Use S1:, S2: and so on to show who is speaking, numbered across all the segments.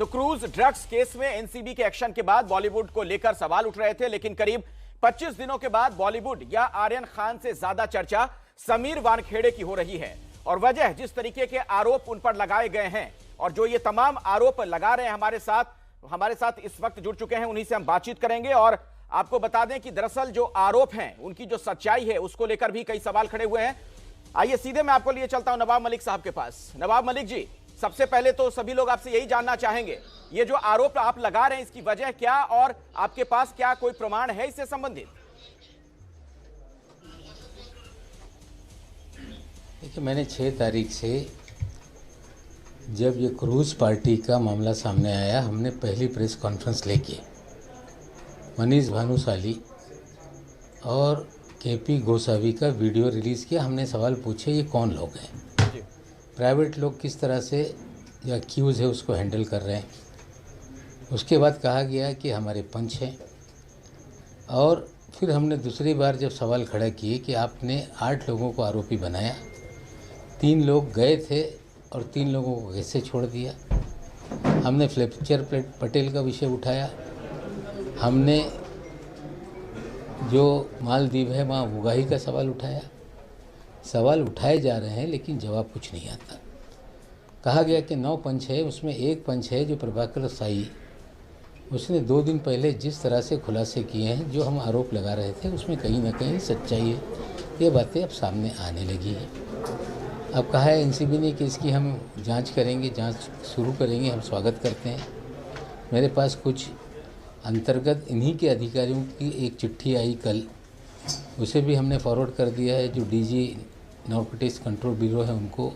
S1: तो cruise drugs case में NCB के एक्शन के बाद बॉलीवुड को लेकर सवाल उठ रहे थे, लेकिन करीब 25 दिनों के बाद बॉलीवुड या आर्यन खान से ज्यादा चर्चा समीर वानखेड़े की हो रही है। और वजह जिस तरीके के आरोप उन पर लगाए गए हैं और जो ये तमाम आरोप लगा रहे हैं हमारे साथ इस वक्त जुड़ चुके हैं, उन्हीं से हम बातचीत करेंगे। और आपको बता दें कि दरअसल जो आरोप हैं उनकी जो सच्चाई है उसको लेकर भी कई सवाल खड़े हुए हैं। आइए सीधे मैं आपको लिए चलता हूं नवाब मलिक साहब के पास। नवाब मलिक जी, सबसे पहले तो सभी लोग आपसे यही जानना चाहेंगे, ये जो आरोप आप लगा रहे हैं इसकी वजह क्या और आपके पास क्या कोई प्रमाण है इससे संबंधित?
S2: देखिए, मैंने 6 तारीख से जब ये क्रूज पार्टी का मामला सामने आया, हमने पहली प्रेस कॉन्फ्रेंस लेके मनीष भानुशाली और केपी गोसावी का वीडियो रिलीज़ किया। हमने सवाल पूछे ये कौन लोग हैं, प्राइवेट लोग किस तरह से जो अक्यूज़ है उसको हैंडल कर रहे हैं। उसके बाद कहा गया कि हमारे पंच हैं। और फिर हमने दूसरी बार जब सवाल खड़ा किए कि आपने 8 लोगों को आरोपी बनाया, 3 लोग गए थे और 3 लोगों को कैसे छोड़ दिया। हमने फ्लेचर पटेल का विषय उठाया, हमने जो मालदीव है वहाँ उगाही का सवाल उठाया। सवाल उठाए जा रहे हैं लेकिन जवाब कुछ नहीं आता। कहा गया कि 9 पंच है, उसमें एक पंच है जो प्रभाकर साई, उसने 2 दिन पहले जिस तरह से खुलासे किए हैं, जो हम आरोप लगा रहे थे उसमें कहीं ना कहीं सच्चाई है। ये बातें अब सामने आने लगी हैं। अब कहा है एनसीबी ने कि इसकी हम जांच करेंगे, जांच शुरू करेंगे, हम स्वागत करते हैं। मेरे पास कुछ अंतर्गत इन्हीं के अधिकारियों की एक चिट्ठी आई कल, उसे भी हमने फॉरवर्ड कर दिया है जो डीजी नारकोटिक्स कंट्रोल ब्यूरो है उनको।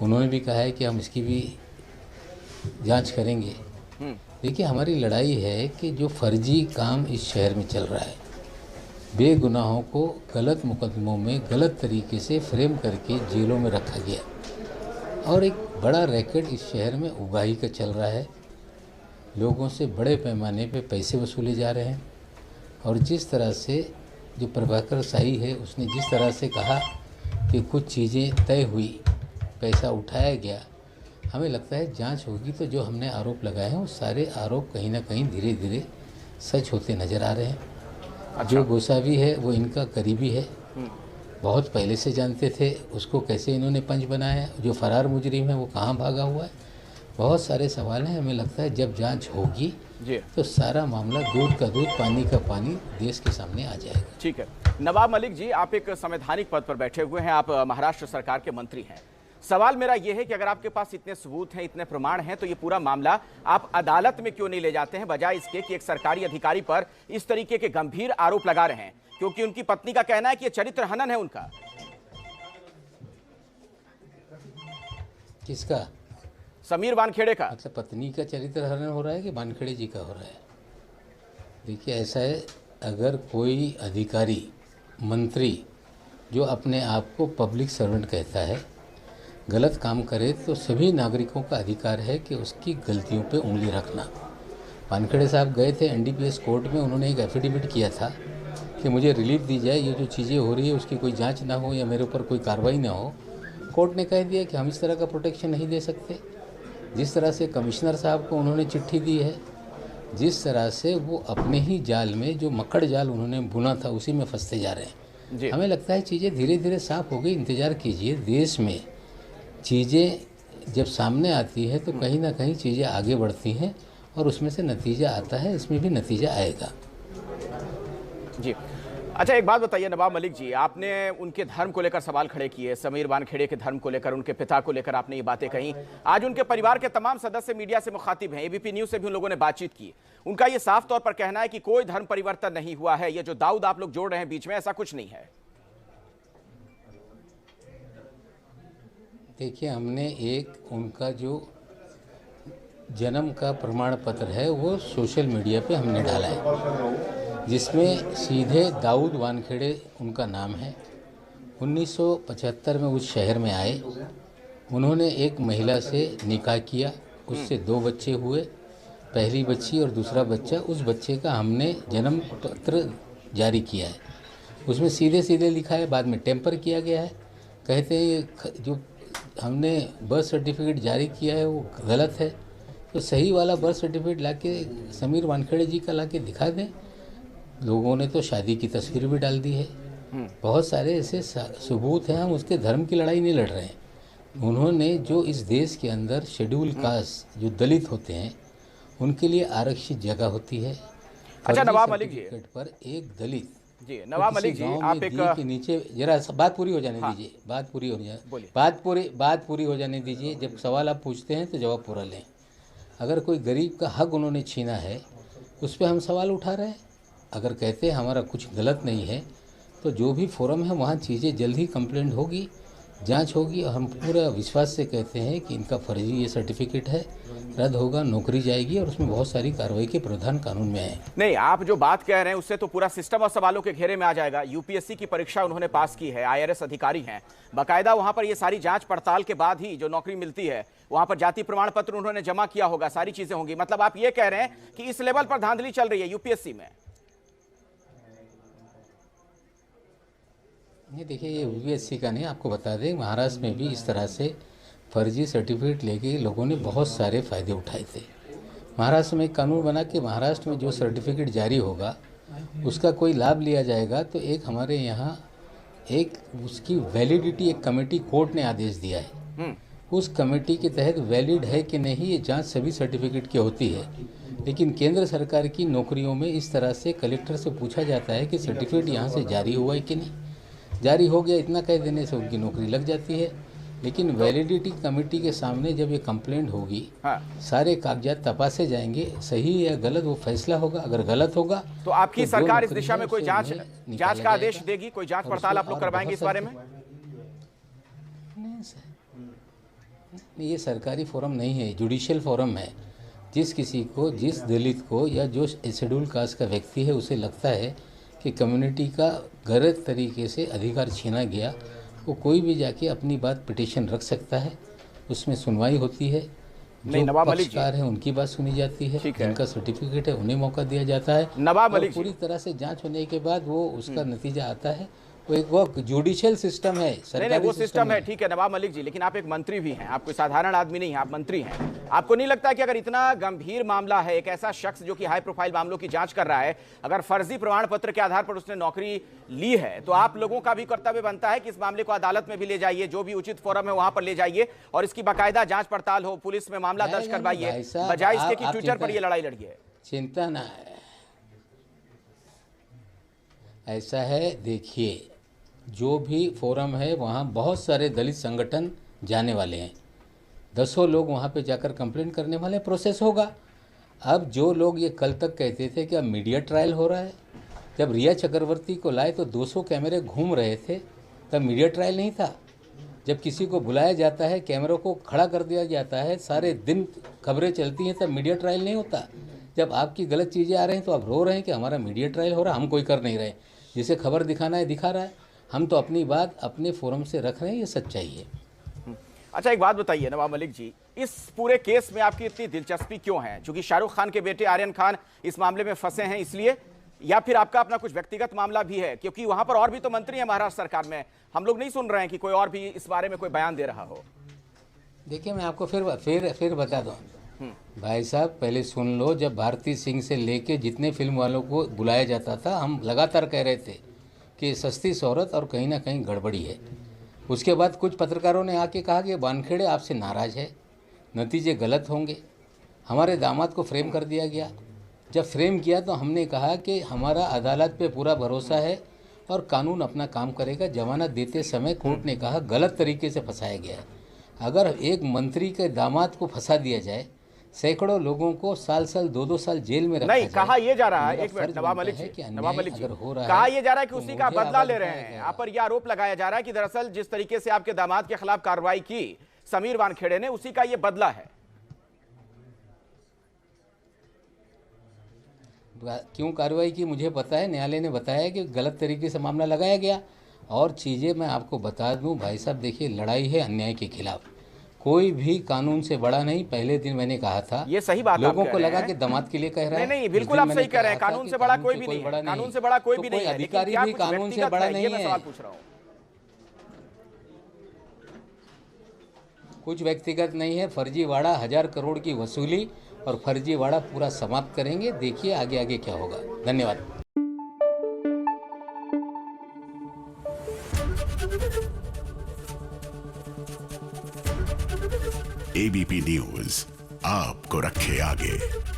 S2: उन्होंने भी कहा है कि हम इसकी भी जांच करेंगे। देखिए, हमारी लड़ाई है कि जो फर्जी काम इस शहर में चल रहा है, बेगुनाहों को गलत मुकदमों में गलत तरीके से फ्रेम करके जेलों में रखा गया और एक बड़ा रैकेट इस शहर में उगाही का चल रहा है। लोगों से बड़े पैमाने पे पैसे वसूले जा रहे हैं। और जिस तरह से जो प्रभाकर साई है उसने जिस तरह से कहा कि कुछ चीज़ें तय हुई, पैसा उठाया गया, हमें लगता है जांच होगी तो जो हमने आरोप लगाए हैं वो सारे आरोप कहीं ना कहीं धीरे धीरे सच होते नज़र आ रहे हैं। अच्छा। जो गोसावी है वो इनका करीबी है, बहुत पहले से जानते थे उसको, कैसे इन्होंने पंच बनाया, जो फरार मुजरिम है वो कहाँ भागा हुआ है, बहुत सारे सवाल हैं। हमें लगता है जब जांच होगी तो सारा मामला दूध का दूध पानी का पानी देश के सामने आ जाएगा।
S1: ठीक है नवाब मलिक जी, आप एक संवैधानिक पद पर बैठे हुए हैं, आप महाराष्ट्र सरकार के मंत्री हैं। सवाल मेरा यह है कि अगर आपके पास इतने सबूत हैं, इतने प्रमाण हैं, तो ये पूरा मामला आप अदालत में क्यों नहीं ले जाते हैं, बजाय इसके कि एक सरकारी अधिकारी पर इस तरीके के गंभीर आरोप लगा रहे हैं? क्योंकि उनकी पत्नी का कहना है कि यह चरित्र हनन है उनका।
S2: किसका?
S1: समीर वानखेड़े का।
S2: मतलब पत्नी का चरित्र हनन हो रहा है कि वानखेड़े जी का हो रहा है? देखिए, ऐसा है, अगर कोई अधिकारी मंत्री जो अपने आप को पब्लिक सर्वेंट कहता है गलत काम करे तो सभी नागरिकों का अधिकार है कि उसकी गलतियों पे उंगली रखना। वानखेड़े साहब गए थे एनडीपीएस कोर्ट में, उन्होंने एक एफिडेविट किया था कि मुझे रिलीफ दी जाए, ये जो चीज़ें हो रही है उसकी कोई जांच ना हो या मेरे ऊपर कोई कार्रवाई ना हो। कोर्ट ने कह दिया कि हम इस तरह का प्रोटेक्शन नहीं दे सकते। जिस तरह से कमिश्नर साहब को उन्होंने चिट्ठी दी है, जिस तरह से वो अपने ही जाल में, जो मकड़ जाल उन्होंने बुना था उसी में फंसते जा रहे हैं। हमें लगता है चीज़ें धीरे धीरे साफ हो गई। इंतज़ार कीजिए, देश में चीज़ें जब सामने आती है तो कहीं ना कहीं चीज़ें आगे बढ़ती हैं और उसमें से नतीजा आता है, इसमें भी नतीजा आएगा।
S1: जी अच्छा, एक बात बताइए नवाब मलिक जी, आपने उनके धर्म को लेकर सवाल खड़े किए, समीर वानखेड़े के धर्म को लेकर, उनके पिता को लेकर आपने ये बातें कही। आज उनके परिवार के तमाम सदस्य मीडिया से मुखातिब हैं, एबीपी न्यूज़ से भी उन लोगों ने बातचीत की। उनका ये साफ तौर पर कहना है कि कोई धर्म परिवर्तन नहीं हुआ है, ये जो दाऊद आप लोग जोड़ रहे हैं बीच में, ऐसा कुछ नहीं है।
S2: देखिए, हमने एक उनका जो जन्म का प्रमाण पत्र है वो सोशल मीडिया पे हमने डाला है, जिसमें सीधे दाऊद वानखेड़े उनका नाम है। 1975 में उस शहर में आए, उन्होंने एक महिला से निकाह किया, उससे 2 बच्चे हुए, पहली बच्ची और दूसरा बच्चा। उस बच्चे का हमने जन्म पत्र जारी किया है, उसमें सीधे सीधे लिखा है, बाद में टेम्पर किया गया है। कहते हैं जो हमने बर्थ सर्टिफिकेट जारी किया है वो गलत है, तो सही वाला बर्थ सर्टिफिकेट लाके समीर वानखेड़े जी का लाके दिखा दें। लोगों ने तो शादी की तस्वीर भी डाल दी है। बहुत सारे ऐसे सबूत हैं। हम उसके धर्म की लड़ाई नहीं लड़ रहे हैं। उन्होंने जो इस देश के अंदर शेड्यूल कास्ट जो दलित होते हैं उनके लिए आरक्षित जगह होती है।
S1: अच्छा नवाब मलिक जी,
S2: पर एक दलित
S1: जी नवाब मलिक जी, आप एक
S2: के नीचे जरा बात पूरी हो जाने दीजिए। बात पूरी हो जाने दीजिए। जब सवाल आप पूछते हैं तो जवाब पूरा लें। अगर कोई गरीब का हक उन्होंने छीना है उस पर हम सवाल उठा रहे हैं। अगर कहते हैं हमारा कुछ गलत नहीं है तो जो भी फोरम है वहाँ चीज़ें जल्द ही कंप्लेंट होगी, जांच होगी। और हम पूरा विश्वास से कहते हैं कि इनका फर्जी ये सर्टिफिकेट है, रद्द होगा, नौकरी जाएगी और उसमें बहुत सारी कार्रवाई के प्रावधान कानून में है।
S1: नहीं, आप जो बात कह रहे हैं उससे तो पूरा सिस्टम और सवालों के घेरे में आ जाएगा। यूपीएससी की परीक्षा उन्होंने पास की है, आईआरएस अधिकारी हैं, बाकायदा वहां पर ये सारी जांच पड़ताल के बाद ही जो नौकरी मिलती है वहां पर जाति प्रमाण पत्र उन्होंने जमा किया होगा, सारी चीजें होंगी। मतलब आप ये कह रहे हैं कि इस लेवल पर धांधली चल रही है यूपीएससी में?
S2: नहीं, देखिए ये यूपीएससी का नहीं, आपको बता दें महाराष्ट्र में भी इस तरह से फर्जी सर्टिफिकेट लेके लोगों ने बहुत सारे फ़ायदे उठाए थे। महाराष्ट्र में एक कानून बना कि महाराष्ट्र में जो सर्टिफिकेट जारी होगा उसका कोई लाभ लिया जाएगा तो एक हमारे यहाँ एक उसकी वैलिडिटी एक कमेटी कोर्ट ने आदेश दिया है। उस कमेटी के तहत वैलिड है कि नहीं ये जांच सभी सर्टिफिकेट की होती है। लेकिन केंद्र सरकार की नौकरियों में इस तरह से कलेक्टर से पूछा जाता है कि सर्टिफिकेट यहाँ से जारी हुआ है कि नहीं। जारी हो गया इतना कह देने से उनकी नौकरी लग जाती है। लेकिन वैलिडिटी कमेटी के सामने जब ये कंप्लेंट होगी, सारे कागजात तपासे जाएंगे, सही या गलत वो फैसला होगा। अगर गलत होगा
S1: तो आपकी सरकार इस दिशा में कोई जांच का आदेश देगी, कोई जांच पड़ताल आप लोग करवाएंगे इस बारे में?
S2: नहीं सर, ये सरकारी फोरम नहीं है, जुडिशियल फोरम है। जिस किसी को, जिस दलित को या जो शेड्यूल कास्ट का व्यक्ति है उसे लगता है कि कम्युनिटी का गलत तरीके से अधिकार छीना गया, वो कोई भी जाके अपनी बात पिटीशन रख सकता है, उसमें सुनवाई होती है। जो पक्षकार है उनकी बात सुनी जाती है, जिनका सर्टिफिकेट है उन्हें मौका दिया जाता है।
S1: नवाब मलिक
S2: पूरी तरह से जांच होने के बाद वो उसका नतीजा आता है। वो एक जुडिशियल सिस्टम है, सरकारी
S1: वो सिस्टम है, ठीक है नवाब मलिक जी। लेकिन आप एक मंत्री भी हैं, आप कोई साधारण आदमी नहीं हैं, आप मंत्री हैं। आपको नहीं लगता कि अगर इतना गंभीर मामला है, एक ऐसा शख्स जो कि हाई प्रोफाइल मामलों की जांच कर रहा है, अगर फर्जी प्रमाण पत्र के आधार पर उसने नौकरी ली है, तो आप लोगों का भी कर्तव्य बनता है कि इस मामले को अदालत में भी ले जाइए, जो भी उचित फोरम है वहां पर ले जाइए और इसकी बाकायदा जांच पड़ताल हो, पुलिस में मामला दर्ज करवाइए, बजाय इसके कि ट्विटर पर यह लड़ाई लड़िए।
S2: चिंता ना है, ऐसा है। देखिए जो भी फोरम है वहाँ बहुत सारे दलित संगठन जाने वाले हैं, दसों लोग वहाँ पे जाकर कंप्लेंट करने वाले, प्रोसेस होगा। अब जो लोग ये कल तक कहते थे कि अब मीडिया ट्रायल हो रहा है, जब रिया चक्रवर्ती को लाए तो 200 कैमरे घूम रहे थे, तब मीडिया ट्रायल नहीं था। जब किसी को बुलाया जाता है, कैमरों को खड़ा कर दिया जाता है, सारे दिन खबरें चलती हैं, तब मीडिया ट्रायल नहीं होता। जब आपकी गलत चीज़ें आ रही हैं तो आप रो रहे हैं कि हमारा मीडिया ट्रायल हो रहा है, हम कोई कर नहीं रहे। जिसे खबर दिखाना है दिखा रहा है, हम तो अपनी बात अपने फोरम से रख रहे हैं, ये सच्चाई है।
S1: अच्छा एक बात बताइए नवाब मलिक जी, इस पूरे केस में आपकी इतनी दिलचस्पी क्यों है? क्योंकि शाहरुख खान के बेटे आर्यन खान इस मामले में फंसे हैं इसलिए, या फिर आपका अपना कुछ व्यक्तिगत मामला भी है? क्योंकि वहां पर और भी तो मंत्री हैं महाराष्ट्र सरकार में, हम लोग नहीं सुन रहे हैं कि कोई और भी इस बारे में कोई बयान दे रहा हो।
S2: देखिए मैं आपको फिर बता दूँ भाई साहब, पहले सुन लो। जब भारती सिंह से लेके जितने फिल्म वालों को बुलाया जाता था, हम लगातार कह रहे थे कि सस्ती शोहरत और कहीं ना कहीं गड़बड़ी है। उसके बाद कुछ पत्रकारों ने आके कहा कि वानखेड़े आपसे नाराज़ है, नतीजे गलत होंगे। हमारे दामाद को फ्रेम कर दिया गया। जब फ्रेम किया तो हमने कहा कि हमारा अदालत पे पूरा भरोसा है और कानून अपना काम करेगा। जमानत देते समय कोर्ट ने कहा गलत तरीके से फंसाया गया है। अगर एक मंत्री के दामाद को फंसा दिया जाए, सैकड़ों लोगों को साल 2-2 साल जेल में रखा
S1: नहीं, कहा यह जा रहा है, एक मिनट नवाब मलिक जी, कहा यह जा रहा है कि उसी का बदला ले रहे हैं। आप पर यह आरोप लगाया जा रहा है कि दरअसल जिस तरीके से आपके दामाद के खिलाफ कार्रवाई की समीर वानखेड़े ने, उसी का यह बदला है।
S2: क्यों कार्रवाई की मुझे पता है, न्यायालय ने बताया कि गलत तरीके से मामला लगाया गया। और चीज़ें मैं आपको बता दूं भाई साहब, देखिए लड़ाई है अन्याय के खिलाफ, कोई भी कानून से बड़ा नहीं। पहले दिन मैंने कहा था,
S1: ये सही बात,
S2: लोगों को लगा कि दामाद के लिए कह रहा है।
S1: नहीं, बिल्कुल आप सही कह रहे हैं, कानून से बड़ा कोई भी नहीं है, कानून से बड़ा कोई भी नहीं है,
S2: अधिकारी भी कानून से बड़ा नहीं है।
S1: सवाल पूछ रहा हूं।
S2: कुछ व्यक्तिगत नहीं है। फर्जीवाड़ा 1000 करोड़ की वसूली और फर्जीवाड़ा पूरा समाप्त करेंगे। देखिए आगे आगे क्या होगा। धन्यवाद।
S3: एबीपी न्यूज आपको रखे आगे।